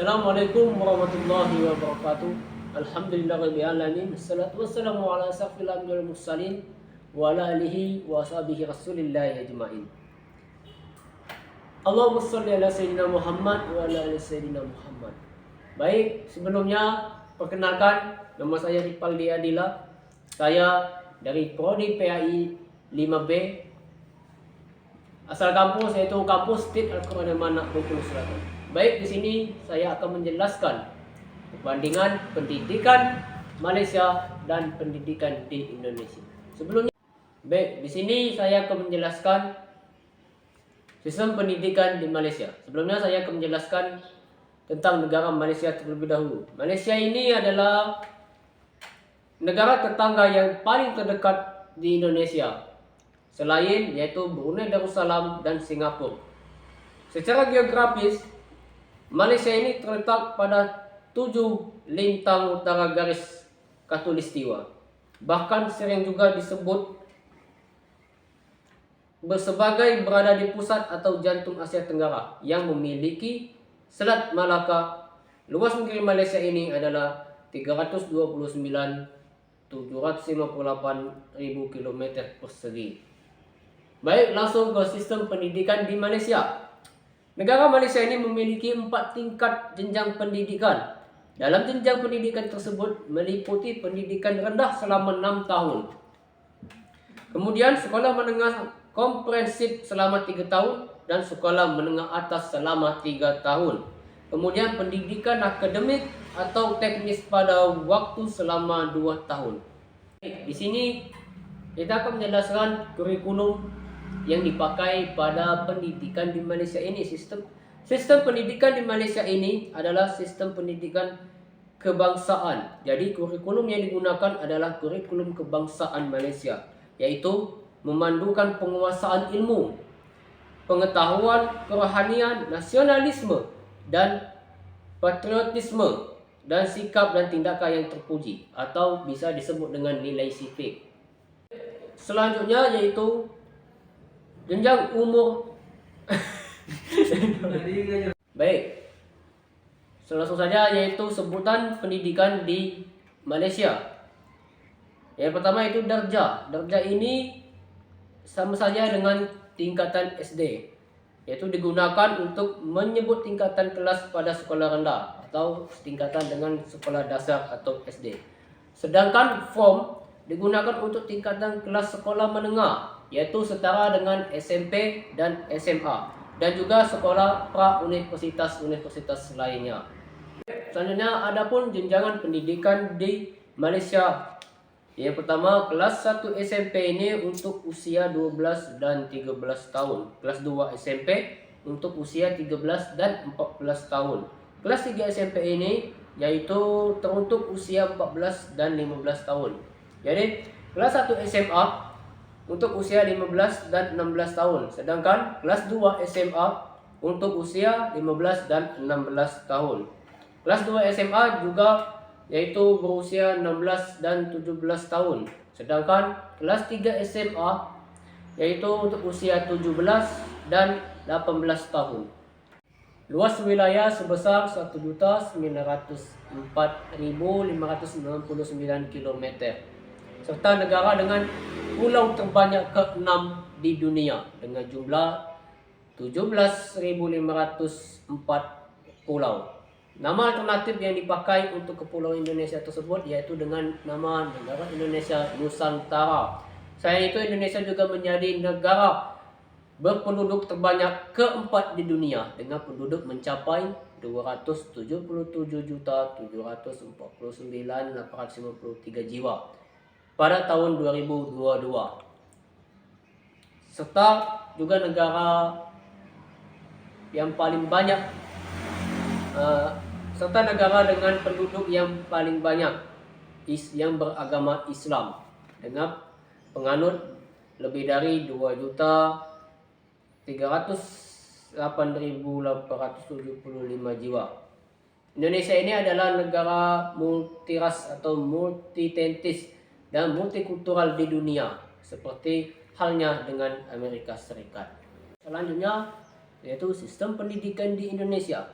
Assalamualaikum warahmatullahi wabarakatuh. Alhamdulillahirabbil alamin. Wassalatu wassalamu ala asyrafil anbiya'i wal mursalin wa ala alihi wa sahbihi rasulillahi ajmain. Allahumma shalli ala sayyidina Muhammad wa ala ali sayyidina Muhammad. Baik, sebelumnya perkenalkan, nama saya Ripaldi Adila. Saya dari Prodi PAI 5B. Asal kampus yaitu kampus TIT Al-Quran Amanah Bengkulu Selatan. Baik, di sini saya akan menjelaskan perbandingan pendidikan Malaysia dan pendidikan di Indonesia. Baik, di sini saya akan menjelaskan sistem pendidikan di Malaysia. Sebelumnya saya akan menjelaskan tentang negara Malaysia terlebih dahulu. Malaysia ini adalah negara tetangga yang paling terdekat di Indonesia, selain yaitu Brunei Darussalam dan Singapura. Secara geografis, Malaysia ini terletak pada 7 lintang utara garis khatulistiwa. Bahkan sering juga disebut sebagai berada di pusat atau jantung Asia Tenggara yang memiliki Selat Malaka. Luas negeri Malaysia ini adalah 329.758.000 km persegi. Baik, langsung ke sistem pendidikan di Malaysia. Negara Malaysia ini memiliki 4 tingkat jenjang pendidikan. Dalam jenjang pendidikan tersebut meliputi pendidikan rendah selama 6 tahun. Kemudian sekolah menengah komprehensif selama 3 tahun dan sekolah menengah atas selama 3 tahun. Kemudian pendidikan akademik atau teknis pada waktu selama 2 tahun. Di sini kita akan menjelaskan kurikulum yang dipakai pada pendidikan di Malaysia ini. Sistem pendidikan di Malaysia ini adalah sistem pendidikan kebangsaan. Jadi kurikulum yang digunakan adalah kurikulum kebangsaan Malaysia, yaitu memandukan penguasaan ilmu, pengetahuan, kerohanian, nasionalisme, dan patriotisme, dan sikap dan tindakan yang terpuji atau bisa disebut dengan nilai sifik. Selanjutnya yaitu jenjang umur. Baik, langsung saja yaitu sebutan pendidikan di Malaysia. Yang pertama itu darjah. Darjah ini sama saja dengan tingkatan SD, yaitu digunakan untuk menyebut tingkatan kelas pada sekolah rendah atau tingkatan dengan sekolah dasar atau SD. Sedangkan form digunakan untuk tingkatan kelas sekolah menengah, yaitu setara dengan SMP dan SMA, dan juga sekolah pra-universitas lainnya. Selanjutnya adapun jenjangan pendidikan di Malaysia. Yang pertama, kelas 1 SMP ini untuk usia 12 dan 13 tahun. Kelas 2 SMP untuk usia 13 dan 14 tahun. Kelas 3 SMP ini yaitu teruntuk usia 14 dan 15 tahun. Jadi kelas 1 SMA untuk usia 15 dan 16 tahun. Sedangkan kelas 2 SMA untuk usia 15 dan 16 tahun. Kelas 2 SMA juga yaitu berusia 16 dan 17 tahun. Sedangkan kelas 3 SMA yaitu untuk usia 17 dan 18 tahun. Luas wilayah sebesar 1.904.599 km. Serta negara dengan pulau terbanyak ke-6 di dunia dengan jumlah 17.504 pulau. Nama alternatif yang dipakai untuk kepulauan Indonesia tersebut yaitu dengan nama negara Indonesia Nusantara. Selain itu, Indonesia juga menjadi negara berpenduduk terbanyak ke-4 di dunia dengan penduduk mencapai 277.749.853 jiwa pada tahun 2022. Serta juga negara yang paling banyak serta negara dengan penduduk yang paling banyak yang beragama Islam dengan penganut lebih dari 2.308.875 jiwa. Indonesia ini adalah negara multiras atau multitentis dan multikultural di dunia, seperti halnya dengan Amerika Serikat. Selanjutnya yaitu sistem pendidikan di Indonesia.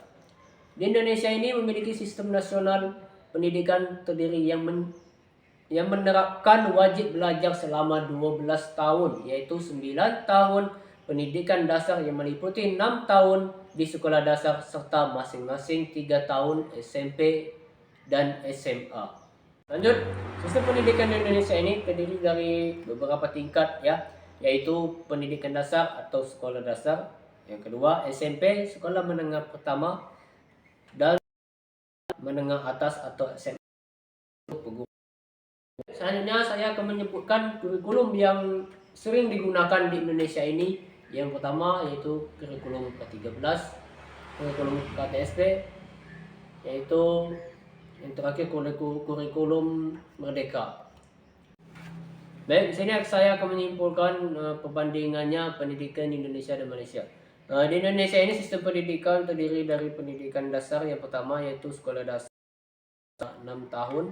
Di Indonesia ini memiliki sistem nasional pendidikan terdiri yang menerapkan wajib belajar selama 12 tahun, yaitu 9 tahun pendidikan dasar yang meliputi 6 tahun di sekolah dasar serta masing-masing 3 tahun SMP dan SMA. Lanjut, sistem pendidikan di Indonesia ini terdiri dari beberapa tingkat ya, yaitu pendidikan dasar atau sekolah dasar, yang kedua SMP, sekolah menengah pertama, dan menengah atas atau SMA. Selanjutnya saya akan menyebutkan kurikulum yang sering digunakan di Indonesia ini. Yang pertama yaitu kurikulum K13, kurikulum KTSP, yaitu yang terakhir kurikulum Merdeka. Baik, di sini saya akan menyimpulkan perbandingannya pendidikan di Indonesia dan Malaysia. Di Indonesia ini sistem pendidikan terdiri dari pendidikan dasar yang pertama yaitu sekolah dasar 6 tahun.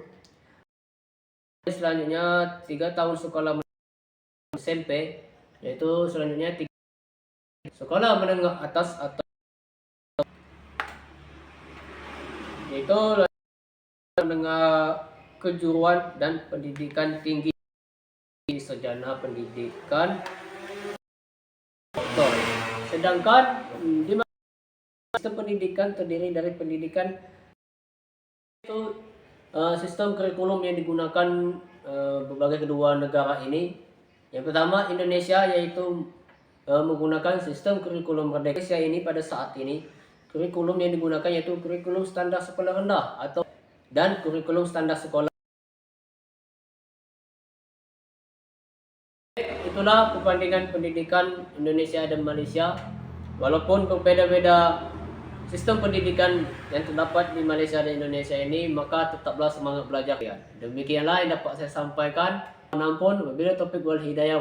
Selanjutnya 3 tahun sekolah SMP, yaitu selanjutnya 3 sekolah menengah atas atau yaitu menengah kejuruan dan pendidikan tinggi, sarjana pendidikan doktor. Sedangkan di sistem pendidikan terdiri dari pendidikan itu sistem kurikulum yang digunakan berbagai kedua negara ini. Yang pertama Indonesia, yaitu menggunakan sistem kurikulum Merdeka. Indonesia ini pada saat ini kurikulum yang digunakan yaitu kurikulum standar sekolah rendah dan kurikulum standar sekolah. Itulah perbandingan pendidikan Indonesia dan Malaysia. Walaupun berbeda-beda sistem pendidikan yang terdapat di Malaysia dan Indonesia ini, maka tetaplah semangat belajar ya. Demikianlah yang dapat saya sampaikan. Ampun, wabillahi taufiq wal hidayah.